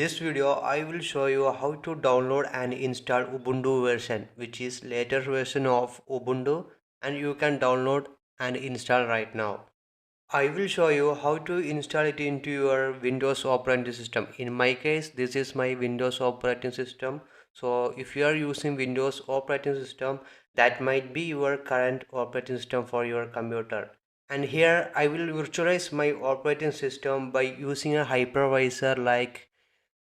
this video I will show you how to download and install Ubuntu version, which is latest version of Ubuntu, and you can download and install right now. I will show you how to install it into your Windows operating system. In my case, this is my Windows operating system. So if you are using Windows operating system, that might be your current operating system for your computer. And here I will virtualize my operating system by using a hypervisor like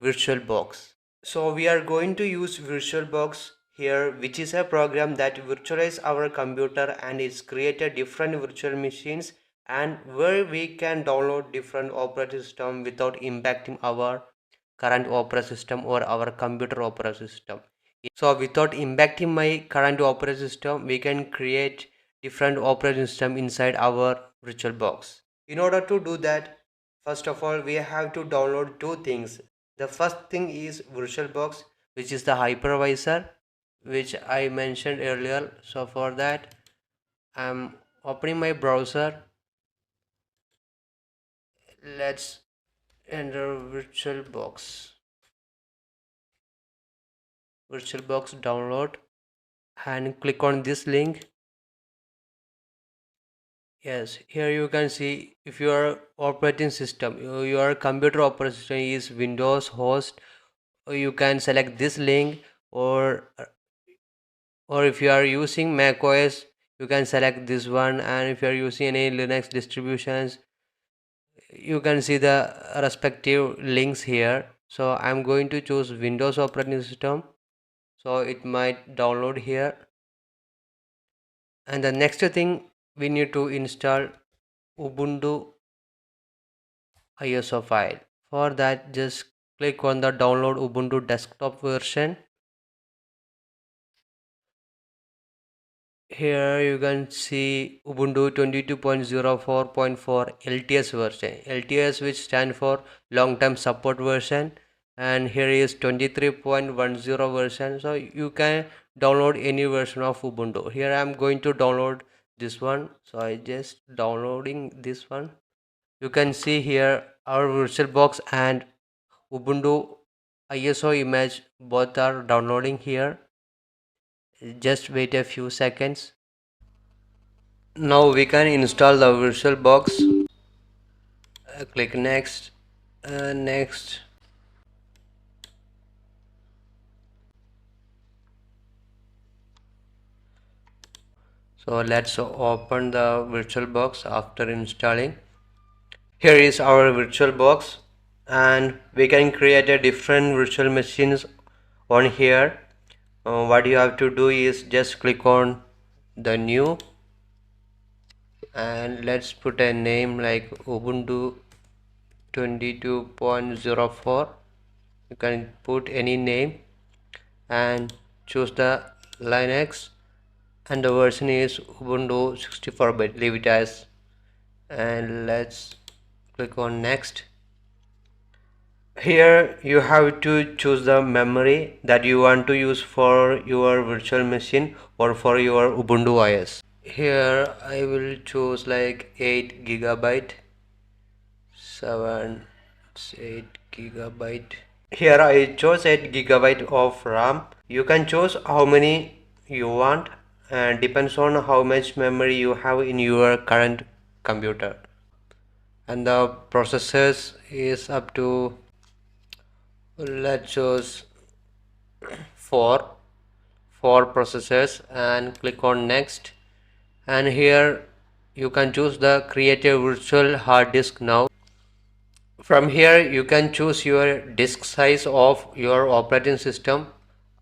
VirtualBox. So we are going to use VirtualBox here, which is a program that virtualizes our computer and it's created different virtual machines, and where we can download different operating system without impacting our current operating system or our computer operating system. So without impacting my current operating system, we can create different operating system inside our VirtualBox. In order to do that, first of all, we have to download two things. The first thing is VirtualBox, which is the hypervisor, which I mentioned earlier. So for that, I'm opening my browser. Let's enter VirtualBox download, and click on this link. Yes, here you can see if your operating system, your computer operating system is Windows host, you can select this link, or if you are using Mac OS, you can select this one, and if you are using any Linux distributions, you can see the respective links here. So I'm going to choose Windows operating system, so it might download here. And the next thing, we need to install Ubuntu ISO file. For that, just click on the download Ubuntu desktop version. Here you can see Ubuntu 22.04.4 LTS version. LTS, which stand for long term support version, and here is 23.10 version. So you can download any version of Ubuntu. Here I am going to download this one, so I just downloading this one. You can see here our VirtualBox and Ubuntu ISO image both are downloading here. Just wait a few seconds. Now we can install the VirtualBox. Click next, next. So let's open the VirtualBox after installing. Here is our VirtualBox, and we can create a different virtual machines on here. What you have to do is just click on the new, and let's put a name like Ubuntu 22.04. You can put any name and choose the Linux, and the version is Ubuntu 64-bit. Leave it as, and let's click on next. Here you have to choose the memory that you want to use for your virtual machine or for your Ubuntu OS. Here I will choose like 8 gigabyte, 8 gigabyte. Here I chose 8 gigabyte of RAM. You can choose how many you want, and depends on how much memory you have in your current computer. And the processors is up to, let's choose 4 processors, and click on next. And here you can choose the create a virtual hard disk now. From here you can choose your disk size of your operating system,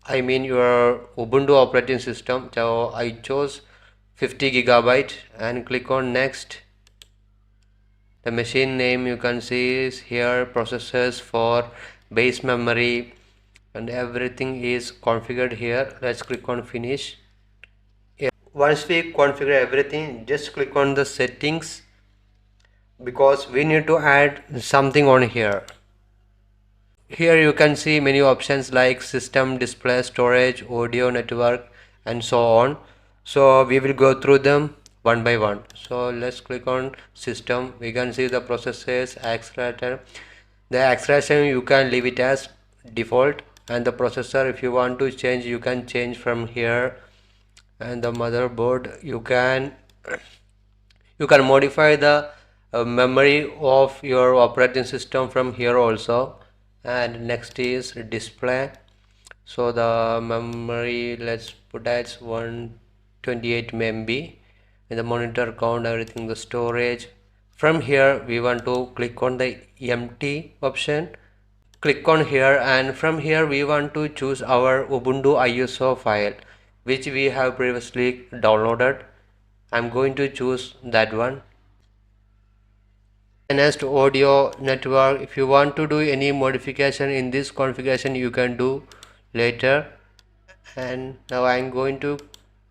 I mean your Ubuntu operating system. So I chose 50 gigabyte and click on next. The machine name you can see is here, processors for base memory, and everything is configured here. Let's click on finish. Once we configure everything, just click on the settings, because we need to add something on here. Here you can see many options like system, display, storage, audio, network, and so on. So we will go through them one by one. So let's click on system. We can see the processors, accelerator. The acceleration you can leave it as default, and the processor if you want to change you can change from here, and the motherboard you can modify the memory of your operating system from here also. And next is display. So the memory, let's put as 128 MB, and the monitor count, everything, the storage. From here we want to click on the empty option, click on here, and from here we want to choose our Ubuntu ISO file which we have previously downloaded. I'm going to choose that one. Enhanced audio network, if you want to do any modification in this configuration you can do later. And now I'm going to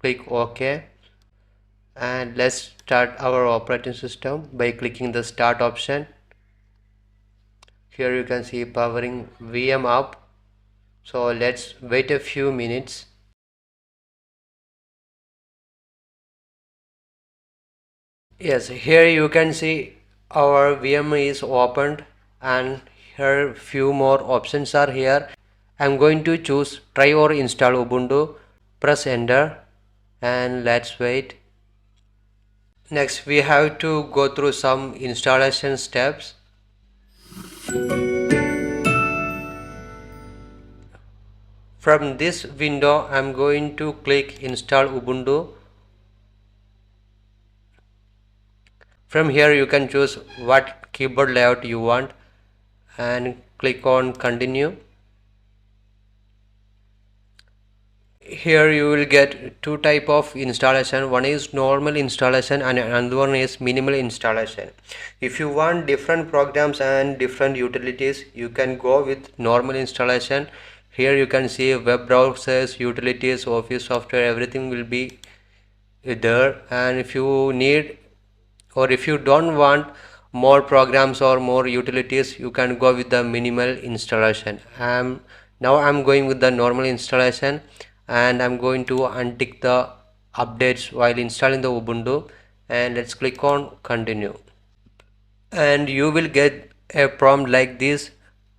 click OK, and let's start our operating system by clicking the start option. Here you can see powering VM up, so let's wait a few minutes. Yes, here you can see our VM is opened, and here few more options are here. I'm going to choose try or install Ubuntu, press enter, and let's wait. Next we have to go through some installation steps. From this window I'm going to click install Ubuntu. From here you can choose what keyboard layout you want and click on continue. Here you will get two type of installation. One is normal installation and another one is minimal installation. If you want different programs and different utilities, you can go with normal installation. Here you can see web browsers, utilities, office software, everything will be there. And if you need, or if you don't want more programs or more utilities, you can go with the minimal installation. Now I'm going with the normal installation, and I'm going to untick the updates while installing the Ubuntu, and let's click on continue. And you will get a prompt like this,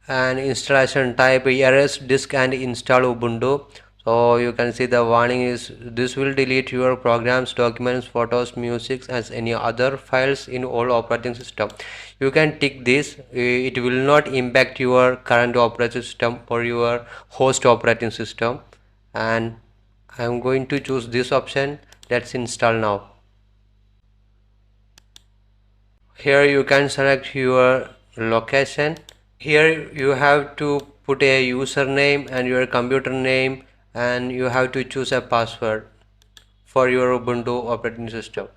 and installation type erase disk and install Ubuntu. So you can see the warning is this will delete your programs, documents, photos, music as any other files in all operating system. You can tick this, it will not impact your current operating system or your host operating system. And I'm going to choose this option. Let's install now. Here you can select your location. Here you have to put a username and your computer name, and you have to choose a password for your Ubuntu operating system.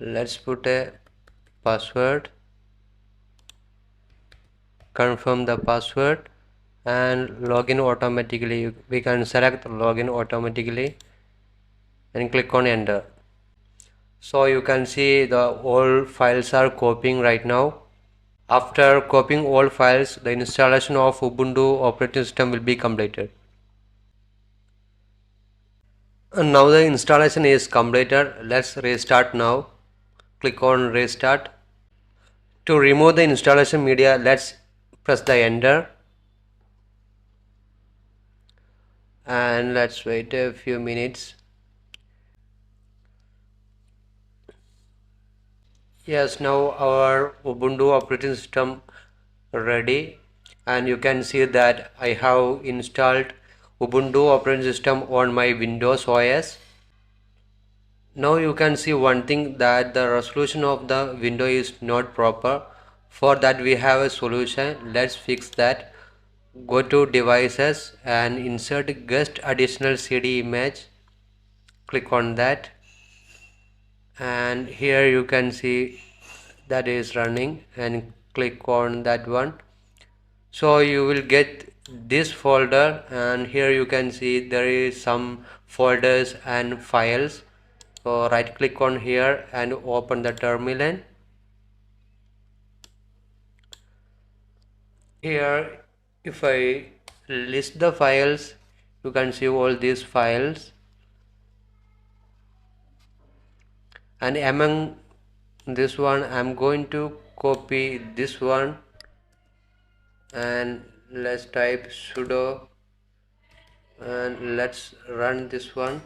Let's put a password, confirm the password, and login automatically. We can select login automatically and click on enter. So you can see the all files are copying right now. After copying all files, the installation of Ubuntu operating system will be completed. And now the installation is completed. Let's restart now. Click on restart. To remove the installation media, let's press the enter. And let's wait a few minutes. Yes, now our Ubuntu operating system ready, and you can see that I have installed Ubuntu operating system on my Windows OS. Now you can see one thing, that the resolution of the window is not proper. For that we have a solution. Let's fix that. Go to devices and insert guest additional CD image. Click on that, and here you can see that is running, and click on that one. So you will get this folder, and here you can see there is some folders and files. So right click on here and open the terminal. Here if I list the files, you can see all these files, and among this one I'm going to copy this one, and let's type sudo and let's run this one.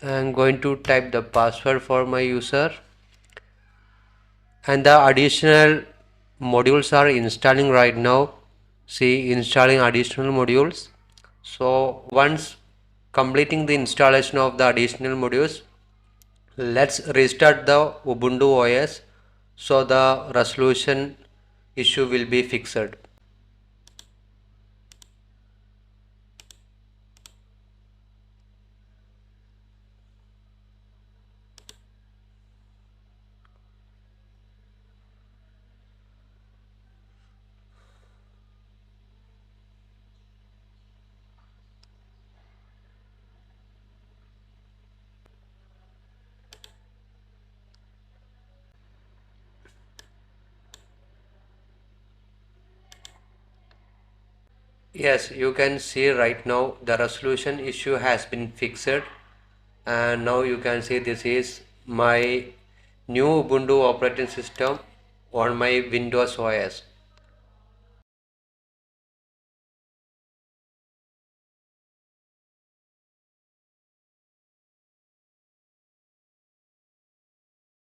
I'm going to type the password for my user, and the additional modules are installing right now. See, installing additional modules. So once completing the installation of the additional modules, let's restart the Ubuntu OS so the resolution issue will be fixed. Yes, you can see right now the resolution issue has been fixed, and now you can see this is my new Ubuntu operating system on my Windows OS.